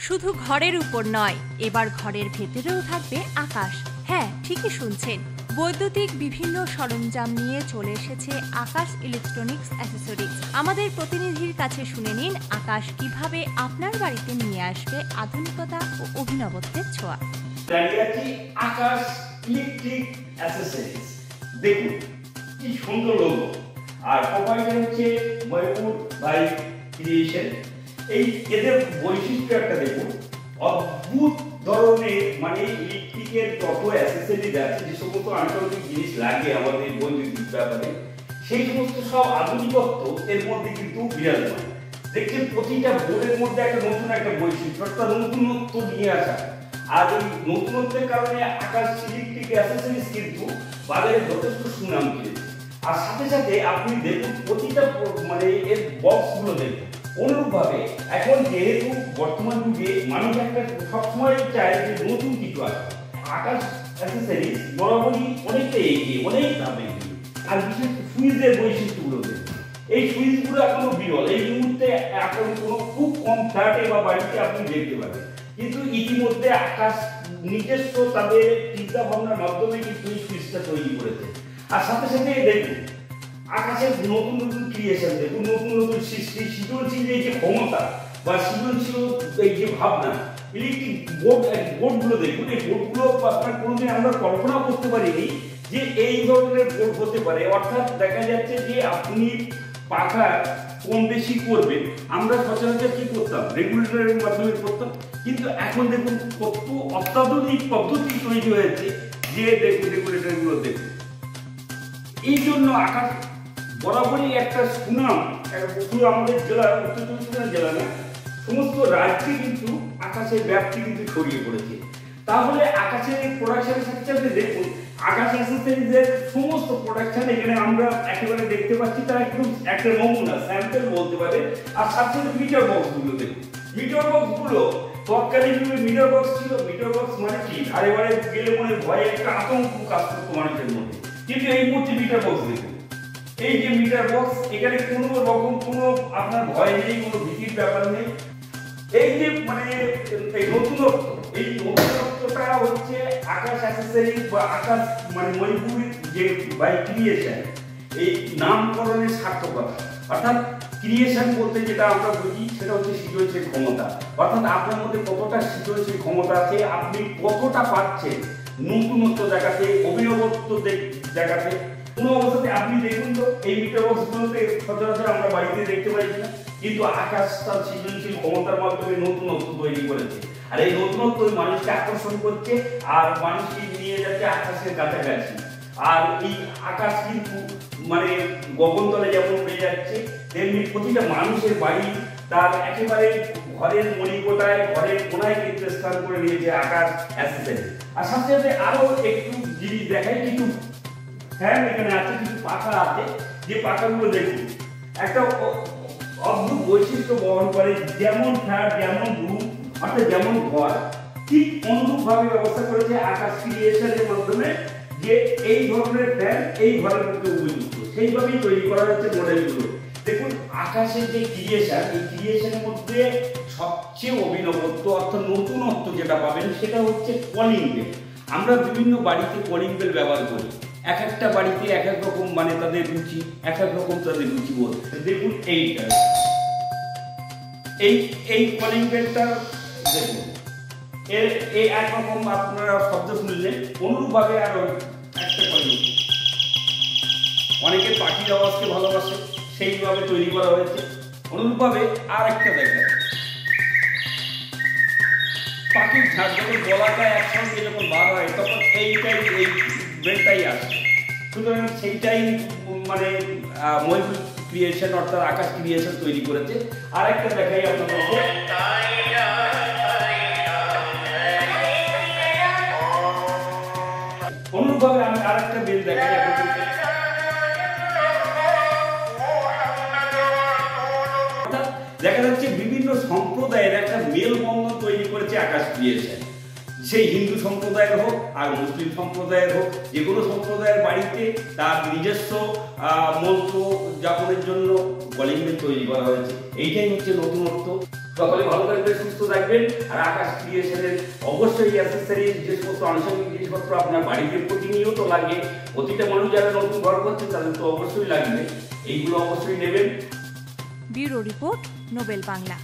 শুধু ঘরের উপর নয়, এবার ঘরের ভেতরেও থাকবে আকাশ। হ্যাঁ, ঠিকই শুনছেন, বৈদ্যুতিক বিভিন্ন সরঞ্জাম নিয়ে চলে এসেছে আকাশ ইলেকট্রনিক্স অ্যাসেসরিজ। আমাদের প্রতিনিধির কাছে শুনে নিন আকাশ কিভাবে আপনার বাড়িতে নিয়ে আসবে আধুনিকতা ও অভিনবত্বের ছোঁয়া। আকাশ ইলেকট্রিক অ্যাসেসরিজ, দেখুন কি সুন্দর লোগো, আর প্রোভাইডার হচ্ছে ময়ূর বাই ক্রিয়েশন। এই এদের বৈশিষ্ট্য একটা দেখুন, অদ্ভুত ধরনের মানে ইলেকট্রিকের যত অ্যাসেসরিজ আছে, যে সমস্ত আন্তর্জাতিক জিনিস লাগে আমাদের বৈদ্যুতিক ব্যাপারে, সেই সমস্ত সব আধুনিকত্ব এর মধ্যে কিন্তু বিরাজমান। দেখছেন প্রতিটা বোর্ডের মধ্যে একটা নতুন একটা বৈশিষ্ট্য, একটা নতুনত্ব নিয়ে আসা। আর এই নতুনত্বের কারণে আকাশ ইলেকট্রিক অ্যাসেসরিজ কিন্তু বাজারে যথেষ্ট সুনাম পেয়েছে। আর সাথে সাথে আপনি দেখুন প্রতিটা মানে এর বক্সগুলো দেখুন। অনুরূপভাবে এখন যেহেতু বর্তমান যুগে মানুষ একটা সবসময় চায় যে নতুন কিছু আসবে, আকাশ অ্যাসেসরিজ বরাবরই অনেকটা এগিয়ে, অনেক দামে এগিয়ে। আর বিশেষ সুইচের বৈশিষ্ট্যগুলো দেখুন, এই সুইচগুলো এখনো বিরল। এই মুহূর্তে এখন কোনো খুব কম ফ্ল্যাটে বা বাড়িতে আপনি দেখতে পাবেন, কিন্তু ইতিমধ্যে আকাশ নিজস্ব তাদের চিন্তা ভাবনার মাধ্যমে কিন্তু এই সুইচটা তৈরি করেছে। আর সাথে সাথে দেখুন আকাশের নতুন নতুন ক্রিয়েশন দেখুন, নতুন নতুন সৃষ্টি, সৃজনশীল এই যে ক্ষমতা বা সৃজনশীল এই যে ভাবনা। ইলেকট্রিক বোর্ডগুলো দেখুন, এই বোর্ডগুলো আপনার কোনোদিন আমরা কল্পনা করতে পারিনি যে এই ধরনের বোর্ড হতে পারে। অর্থাৎ দেখা যাচ্ছে যে আপনি পাখা কম বেশি করবেন, আমরা সচরাচর কি করতাম, রেগুলেটরের মাধ্যমে করতাম, কিন্তু এখন দেখুন কত অত্যাধুনিক পদ্ধতি তৈরি হয়েছে যে দেখুন রেগুলেটরগুলো দেখুন। এই জন্য আকাশ বরাবরই একটা সুনাম, শুধু আমাদের জেলা উত্তর চব্বিশ পরগনা জেলা না, সমস্ত রাজ্যে কিন্তু আকাশের ব্যাপ্তি কিন্তু ছড়িয়ে পড়েছে। তাহলে আকাশের প্রোডাকশনের সাথে সাথে দেখুন আকাশ অ্যাসেসরিজের সমস্ত প্রোডাকশন এখানে আমরা একেবারে দেখতে পাচ্ছি, তার একদম একটা নমুনা স্যাম্পল বলতে পারে। আর সাথে সাথে মিটার বক্সগুলো দেখুন, মিটার বক্সগুলো তৎকালীন মিটার বক্স ছিল, মিটার বক্স মানে কি ধারে বারে গেলে মনে ভয়ে একটা আতঙ্ক কাজ করতো মানুষের মধ্যে, কিন্তু এই মুহূর্তে মিটার বক্স দেখুন, এই যে মিটার বক্স, এখানে কোনো রকম কোনো আপনার ভয় নেই, কোনো ভীতির ব্যাপার নেই। এই যে মানে এই নতুনত্ব, এই নতুনত্বটা হচ্ছে আকাশ অ্যাসেসরিজ বা আকাশ মানে ময়ূর যে বাই ক্রিয়েশন, এই নামকরণের সার্থকতা। অর্থাৎ ক্রিয়েশন বলতে যেটা আমরা বুঝি সেটা হচ্ছে সৃজনশীল ক্ষমতা। অর্থাৎ আপনার মধ্যে কতটা সৃজনশীল ক্ষমতা আছে, আপনি কতটা পাচ্ছেন নতুনত্ব দেখাতে, অভিনবত্ব দেখাতে। কোনো অবস্থাতে আপনি দেখুন তো এই মিটার বক্সগুলোতে সচরাচর আমরা বাড়িতে দেখতে পাই না, কিন্তু আকাশ তার সৃজনশীল ক্ষমতার মাধ্যমে নতুনত্ব তৈরি করেছে। আর এই নতুনত্ব মানুষকে আকর্ষণ করছে আর মানুষকে নিয়ে যাচ্ছে আকাশের কাছাকাছি। আর এই আকাশ কিন্তু মানে গগনতলে যেমন উড়ে যাচ্ছে, তেমনি প্রতিটা মানুষের বাড়ি তার একেবারে ঘরের মণিকোটায়, ঘরের কোনায় কিন্তু স্থান করে নিয়েছে আকাশ অ্যাসেসরিজ। আর সাথে সাথে আরো একটু জিনিস দেখাই, কিছু ফ্যান এখানে আছে, কিছু পাখা আছে, যে পাখাগুলো দেখুন একটা অদ্ভুত বৈশিষ্ট্য বহন করে। যেমন ফ্ল্যাট, যেমন রুম, অর্থাৎ যেমন ঘর, ঠিক অনুরূপভাবে ব্যবস্থা করেছে আকাশ ক্রিয়েশনের মাধ্যমে, যে এই ধরনের ফ্যান এই ঘরের মধ্যে উপযুক্ত, সেইভাবেই তৈরি করা হচ্ছে মডেলগুলো। দেখুন আকাশের যে ক্রিয়েশন, এই ক্রিয়েশনের মধ্যে সবচেয়ে অভিনবত্ব অর্থাৎ নতুনত্ব যেটা পাবেন সেটা হচ্ছে কলিং বেল। আমরা বিভিন্ন বাড়িতে কলিং বেল ব্যবহার করি, এক একটা বাড়িতে এক এক রকম মানে তাদের রুচি, এক এক রকম তাদের রুচি বোধ। দেখুন এইটা, এই কলিং বেলটা দেখুন, এই একরকম আপনারা শব্দ শুনলেন। অনুরূপভাবে আরো একটা কলিং, অনেকে পাখির আওয়াজকে ভালোবাসে, সেইভাবে তৈরি করা হয়েছে। অনুরূপভাবে আর একটা দেখেন, পাখির ঝাঁক যখন গলাটা একসঙ্গে যখন বার হয় তখন এইটাই এই বেলটাই আসে। সুতরাং সেইটাই মানে ময়ূর ক্রিয়েশন অর্থাৎ আকাশ ক্রিয়েশন তৈরি করেছে। আর একটা দেখাই আপনাদেরকে, অনুরূপভাবে আমি আর একটা বেল দেখাই আপনাদেরকে। দেখা যাচ্ছে বিভিন্ন সম্প্রদায়ের একটা মেলবন্ধন তৈরি করেছে আকাশ ক্রিয়েশন। সেই হিন্দু সম্প্রদায়ের হোক আর মুসলিম সম্প্রদায়ের হোক, যে কোনো সম্প্রদায়ের বাড়িতে তার নিজস্ব মন্ত্র যাপনের জন্য কলিং বেল তৈরি করা হয়েছে। এইটাই হচ্ছে নতুনত্ব। সকলে ভালো থাকবেন, সুস্থ থাকবেন। আর আকাশ ক্রিয়েশনের অবশ্যই অ্যাক্সেসরিজ যে সমস্ত আনুষঙ্গিক জিনিসপত্র আপনার বাড়িতে প্রতিনিয়ত লাগে, প্রতিটা মানুষ যারা নতুন ঘর করছেন তাদের তো অবশ্যই লাগবে, এইগুলো অবশ্যই নেবেন। Bureau report, Nobel Bangla.